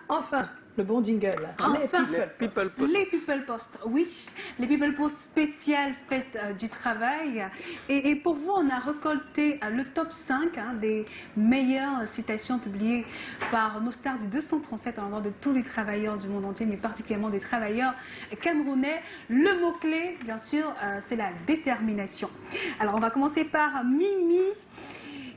Enfin, le bon jingle. Enfin, Les People Post. Les People Post, oui, les People Post spéciales fêtes du travail. Et pour vous, on a récolté le top 5 des meilleures citations publiées par nos stars du 237 en l'endroit de tous les travailleurs du monde entier, mais particulièrement des travailleurs camerounais. Le mot-clé, bien sûr, c'est la détermination. Alors, on va commencer par Mimi,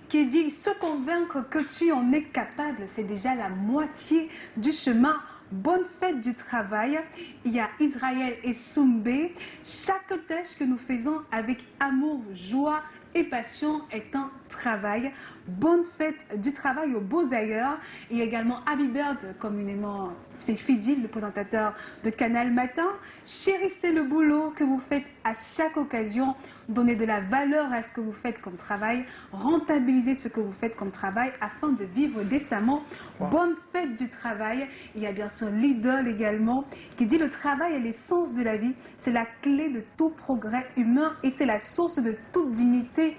qui dit « Se convaincre que tu en es capable, c'est déjà la moitié du chemin. Bonne fête du travail ». Il y a Israël et Soumbé. « Chaque tâche que nous faisons avec amour, joie et passion est un travail. Bonne fête du travail aux beaux ailleurs ». Il y a également Abby Bird, communément c'est Fidil, le présentateur de Canal Matin. « Chérissez le boulot que vous faites à chaque occasion. Donnez de la valeur à ce que vous faites comme travail. Rentabilisez ce que vous faites comme travail afin de vivre décemment. Wow. Bonne fête du travail ». Il y a bien sûr l'idole également qui dit « Le travail est l'essence de la vie. C'est la clé de tout progrès humain et c'est la source de toute dignité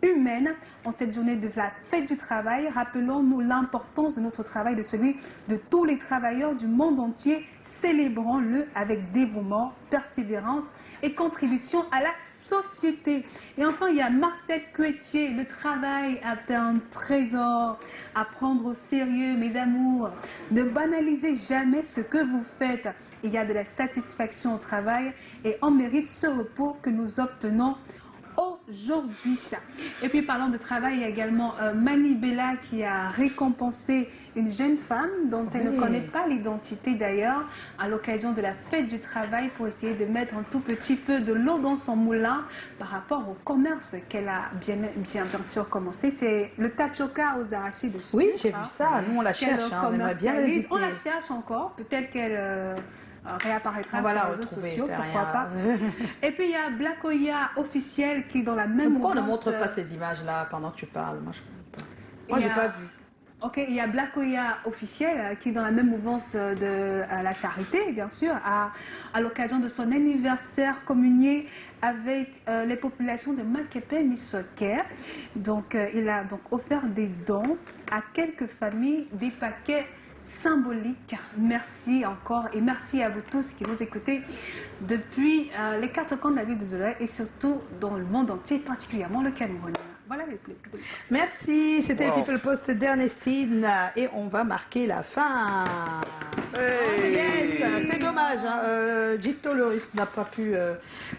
humaine. » En cette journée de la fête du travail, rappelons-nous l'importance de notre travail, de celui de tous les travailleurs du monde entier. Célébrons-le avec dévouement, persévérance et contribution à la société. Et enfin, il y a Marcel Cuetier. « Le travail est un trésor à prendre au sérieux, mes amours. Ne banalisez jamais ce que vous faites. Il y a de la satisfaction au travail et on mérite ce repos que nous obtenons aujourd'hui. » Et puis parlant de travail, il y a également Mani Bella qui a récompensé une jeune femme dont elle ne connaît pas l'identité d'ailleurs à l'occasion de la fête du travail pour essayer de mettre un tout petit peu de l'eau dans son moulin par rapport au commerce qu'elle a bien sûr commencé. C'est le tapioca aux arachides de sucre. Oui, j'ai vu ça. Nous on la cherche, on aimerait bien l'inviter. On la cherche encore, peut-être qu'elle réapparaîtra sur les réseaux sociaux, pourquoi rien. Pas. Et puis il y a Black Oya officiel qui est dans la même Pourquoi mouvance. on ne montre pas ces images-là pendant que tu parles? Moi, je n'ai pas vu. Ok, il y a Black Oya officiel qui est dans la même mouvance de la charité, bien sûr, à l'occasion de son anniversaire communié avec les populations de Makepe Misoker. Donc il a donc offert des dons à quelques familles, des paquets symbolique. Merci encore et merci à vous tous qui nous écoutez depuis les quatre coins de la ville de Douala et surtout dans le monde entier, particulièrement le Cameroun. Voilà les People Post. Merci, c'était le People Post d'Ernestine et on va marquer la fin. Hey. Yes, c'est dommage, Gifto le Russe n'a pas pu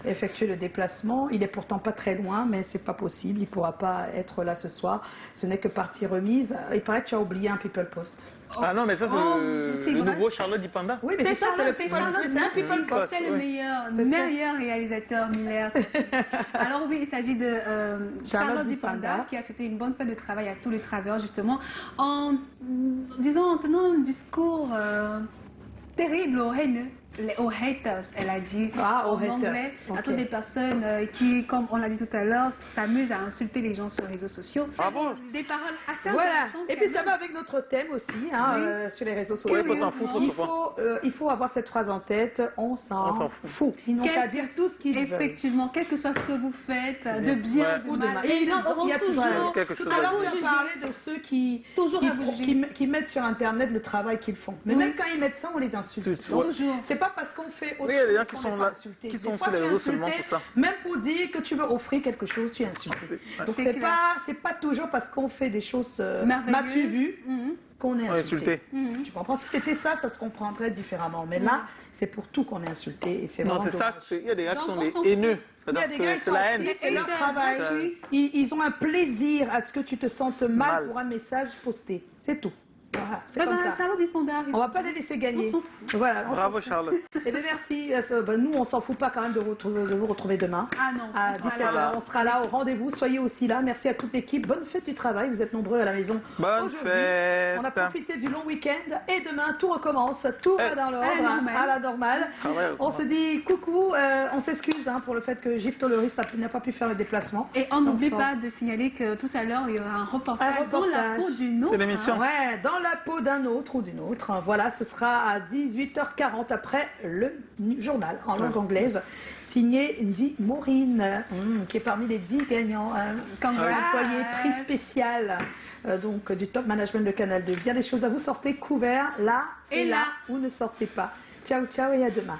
effectuer le déplacement. Il est pourtant pas très loin, mais c'est pas possible. Il pourra pas être là ce soir. Ce n'est que partie remise. Il paraît que tu as oublié un People Post. Ah non, mais ça, c'est le nouveau Charlotte Dipanda. Oui, mais c'est ça, c'est le People Post. C'est le meilleur réalisateur Miller. Alors oui, il s'agit de Charlotte Dipanda qui a souhaité une bonne fête de travail à tous les travailleurs, justement, en tenant un discours terrible aux haineux. Aux haters, elle a dit en anglais, à toutes les personnes qui, comme on l'a dit tout à l'heure, s'amusent à insulter les gens sur les réseaux sociaux. Ah bon? Des paroles assez intéressantes. Et puis ça va avec notre thème aussi, sur les réseaux sociaux. Oui, il faut s'en foutre. Il faut avoir cette phrase en tête, on s'en fout. Ils n'ont qu'à dire tout ce qu'ils veulent. Effectivement, quel que soit ce que vous faites, de bien ou de mal. Et il y a toujours quelque chose. Alors tu as parlé de ceux qui mettent sur Internet le travail qu'ils font. Mais même quand ils mettent ça, on les insulte. Toujours. C'est pas parce qu'on fait autre chose. Oui, il y a des gens qui sont là, qui sont sur les réseaux seulement pour ça. Même pour dire que tu veux offrir quelque chose, tu es insulté. Donc c'est pas toujours parce qu'on fait des choses m'as-tu vu qu'on est insulté. Tu comprends? Si c'était ça, ça se comprendrait différemment. Mais là, c'est pour tout qu'on est insulté. Et c'est non, c'est ça. Il y a des gars qui sont des haineux. C'est-à-dire que c'est la haine. C'est leur travail. Ils ont un plaisir à ce que tu te sentes mal pour un message posté. C'est tout. Voilà, c'est comme ça. Charlotte Dipanda, on va pas les laisser gagner. On s'en fout. Voilà, bravo Charlotte. Et bien merci. Nous, on s'en fout pas quand même de vous retrouver demain. Ah non. À 17h, on sera là au rendez-vous. Soyez aussi là. Merci à toute l'équipe. Bonne fête du travail. Vous êtes nombreux à la maison. Bonne fête. On a profité du long week-end et demain tout recommence. Tout va dans l'ordre, à la normale. On se dit coucou. On s'excuse pour le fait que Gifto le Russe n'a pas pu faire le déplacement. Et on n'oublie pas de signaler que tout à l'heure il y aura un reportage dans la peau d'une autre. C'est l'émission. Ouais, dans la peau d'un autre ou d'une autre. Voilà, ce sera à 18h40 après le journal en langue anglaise, signé Ndi Maureen, qui est parmi les 10 gagnants. Employé prix spécial donc du top management de Canal 2. Bien des choses à vous, sortez couverts là et là, ou ne sortez pas. Ciao, ciao et à demain.